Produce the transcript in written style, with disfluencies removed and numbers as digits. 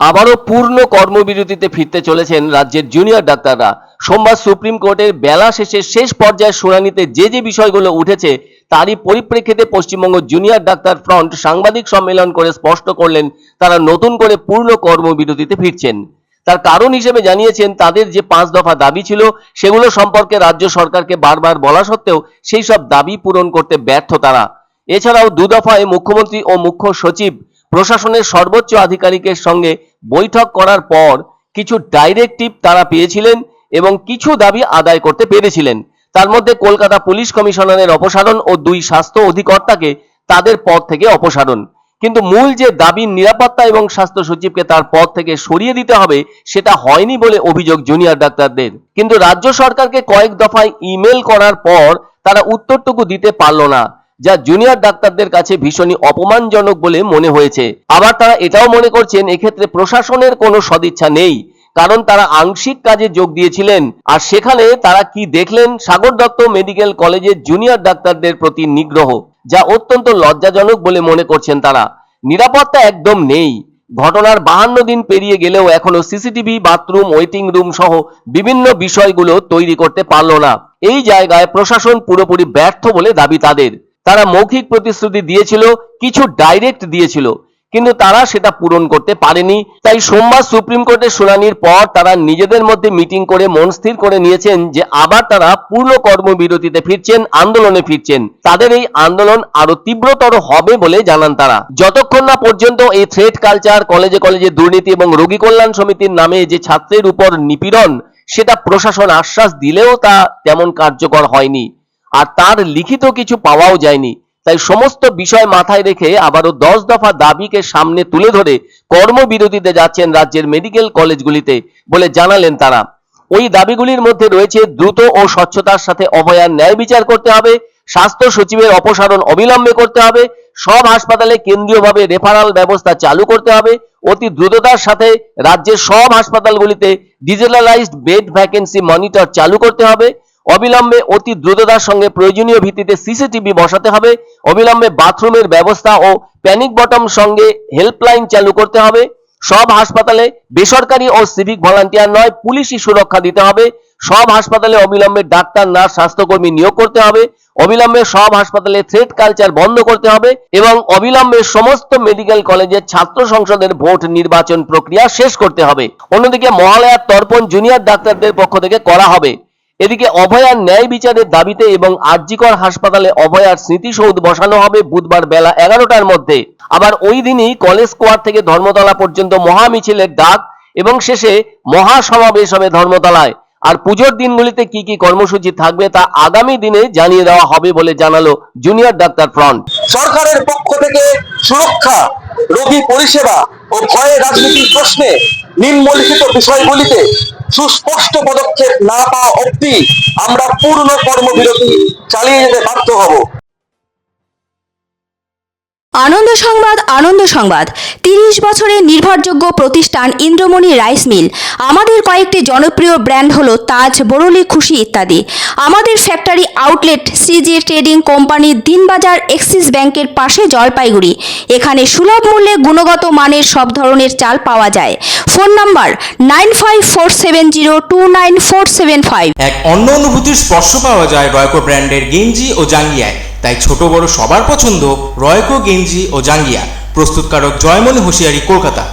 আবারও পূর্ণ কর্মবিরতিতে ফিরতে চলেছেন রাজ্যের জুনিয়র ডাক্তাররা। সোমবার সুপ্রিম কোর্টের বেলা শেষে শেষ পর্যায়ের শুনানিতে যে বিষয়গুলো উঠেছে তারই পরিপ্রেক্ষিতে পশ্চিমবঙ্গ জুনিয়র ডাক্তার ফ্রন্ট সাংবাদিক সম্মেলন করে স্পষ্ট করলেন তারা নতুন করে পূর্ণ কর্মবিরতিতে ফিরছেন। তার কারণ হিসেবে জানিয়েছেন তাদের যে 5 দফা দাবি ছিল সেগুলো সম্পর্কে রাজ্য সরকারকে বারবার বলা সত্ত্বেও সেই সব দাবি পূরণ করতে ব্যর্থ তারা। এছাড়াও 2 দফায় মুখ্যমন্ত্রী ও মুখ্য সচিব প্রশাসনের সর্বোচ্চ আধিকারিকের সঙ্গে বৈঠক করার পর কিছু ডাইরেক্টিভ তারা পেয়েছিলেন এবং কিছু দাবি আদায় করতে পেরেছিলেন। তার মধ্যে কলকাতা পুলিশ কমিশনারের অপসারণ ও 2 স্বাস্থ্য অধিকর্তাকে তাদের পদ থেকে অপসারণ। কিন্তু মূল যে দাবি নিরাপত্তা এবং স্বাস্থ্য সচিবকে তার পদ থেকে সরিয়ে দিতে হবে সেটা হয়নি বলে অভিযোগ জুনিয়র ডাক্তারদের। কিন্তু রাজ্য সরকারকে কয়েক দফায় ইমেল করার পর তারা উত্তরটুকু দিতে পারল না, যা জুনিয়র ডাক্তারদের কাছে ভীষণই অপমানজনক বলে মনে হয়েছে। আবার তারা এটাও মনে করছেন এক্ষেত্রে প্রশাসনের কোনো সদিচ্ছা নেই, কারণ তারা আংশিক কাজে যোগ দিয়েছিলেন। আর সেখানে তারা কি দেখলেন? সাগর দত্ত মেডিকেল কলেজের জুনিয়র ডাক্তারদের প্রতি নিগ্রহ, যা অত্যন্ত লজ্জাজনক বলে মনে করছেন তারা। নিরাপত্তা একদম নেই। ঘটনার 52 দিন পেরিয়ে গেলেও এখনো সিসিটিভি, বাথরুম, ওয়েটিং রুম সহ বিভিন্ন বিষয়গুলো তৈরি করতে পারল না। এই জায়গায় প্রশাসন পুরোপুরি ব্যর্থ বলে দাবি তাদের। তারা মৌখিক প্রতিশ্রুতি দিয়েছিল, কিছু ডাইরেক্ট দিয়েছিল, কিন্তু তারা সেটা পূরণ করতে পারেনি। তাই সোমবার সুপ্রিম কোর্টের শুনানির পর তারা নিজেদের মধ্যে মিটিং করে মন স্থির করে নিয়েছেন যে আবার তারা পূর্ণ কর্মবিরতিতে ফিরছেন, আন্দোলনে ফিরছেন। তাদের এই আন্দোলন আরো তীব্রতর হবে বলে জানান তারা। যতক্ষণ না পর্যন্ত এই থ্রেট কালচার, কলেজে কলেজে দুর্নীতি এবং রোগী কল্যাণ সমিতির নামে যে ছাত্রের উপর নিপীড়ন, সেটা প্রশাসন আশ্বাস দিলেও তা তেমন কার্যকর হয়নি, আর তার লিখিত কিছু পাওয়াও যায়নি। তাই সমস্ত বিষয় মাথায় রেখে আবারও 10 দফা দাবিকে সামনে তুলে ধরে কর্মবিরতিতে যাচ্ছেন রাজ্যের মেডিকেল কলেজগুলিতে বলে জানালেন তারা। ওই দাবিগুলির মধ্যে রয়েছে দ্রুত ও স্বচ্ছতার সাথে অভয়ার ন্যায় বিচার করতে হবে, স্বাস্থ্য সচিবের অপসারণ অবিলম্বে করতে হবে, সব হাসপাতালে কেন্দ্রীয়ভাবে রেফারাল ব্যবস্থা চালু করতে হবে, অতি দ্রুততার সাথে রাজ্যের সব হাসপাতালগুলিতে ডিজিটালাইজড বেড ভ্যাকেন্সি মনিটর চালু করতে হবে, অবিলম্বে অতি দ্রুততার সঙ্গে প্রয়োজনীয় ভিত্তিতে সিসিটিভি বসাতে হবে, অবিলম্বে বাথরুমের ব্যবস্থা ও প্যানিক বটম সঙ্গে হেল্পলাইন চালু করতে হবে, সব হাসপাতালে বেসরকারি ও সিভিক ভলান্টিয়ার নয় পুলিশি সুরক্ষা দিতে হবে, সব হাসপাতালে অবিলম্বে ডাক্তার, নার্স, স্বাস্থ্যকর্মী নিয়োগ করতে হবে, অবিলম্বে সব হাসপাতালে থ্রেট কালচার বন্ধ করতে হবে এবং অবিলম্বে সমস্ত মেডিকেল কলেজের ছাত্র সংসদের ভোট নির্বাচন প্রক্রিয়া শেষ করতে হবে। অন্যদিকে মহালয়ার তর্পণ জুনিয়র ডাক্তারদের পক্ষ থেকে করা হবে। এদিকে অভয়ার ন্যায় বিচারের দাবিতে এবং আরজিকর হাসপাতালে অভয়ার স্মৃতিসৌধ বসানো হবে বুধবার বেলা 11টার মধ্যে। আবার ওই দিনই কলেজ স্কোয়ার থেকে ধর্মতলা পর্যন্ত মহা মিছিলের ডাক এবং শেষে মহা সমাবেশ হবে ধর্মতলায়। আর পুজোর দিনগুলিতে কি কি কর্মসূচি থাকবে তা আগামী দিনে জানিয়ে দেওয়া হবে বলে জানালো জুনিয়র ডাক্তার ফ্রন্ট। সরকারের পক্ষ থেকে সুরক্ষা, রোগী পরিষেবা ও ভয়ে রাজনীতির প্রশ্নে নিম্নলিখিত বিষয়গুলিতে সুস্পষ্ট পদক্ষেপ না পাওয়া অবধি আমরা পূর্ণ কর্মবিরতি চালিয়ে যেতে বাধ্য হব। আনন্দ সংবাদ, আনন্দ সংবাদ। 30 বছরের নির্ভরযোগ্য প্রতিষ্ঠান ইন্দ্রমণি রাইস মিল। আমাদের কয়েকটি জনপ্রিয় ব্র্যান্ড হলো তাজ, বরলি, খুশি ইত্যাদি। আমাদের factory outlet CG trading company, Dinbazar, axis ব্যাংকের পাশে, জলপাইগুড়ি। এখানে সুলভ মূল্যে গুণগত মানের সব ধরনের চাল পাওয়া যায়। Phone number 9547029475। এক অন্য অনুভূতির স্পর্শ পাওয়া যায় রয়কো ব্র্যান্ডের গেঞ্জি ও জাঙ্গিয়ায়। তাই ছোট বড় সবার পছন্দ রয়কো গেঞ্জি ও জাঙ্গিয়া। প্রস্তুতকারক জয়মনি হোশিয়ারি, কলকাতা।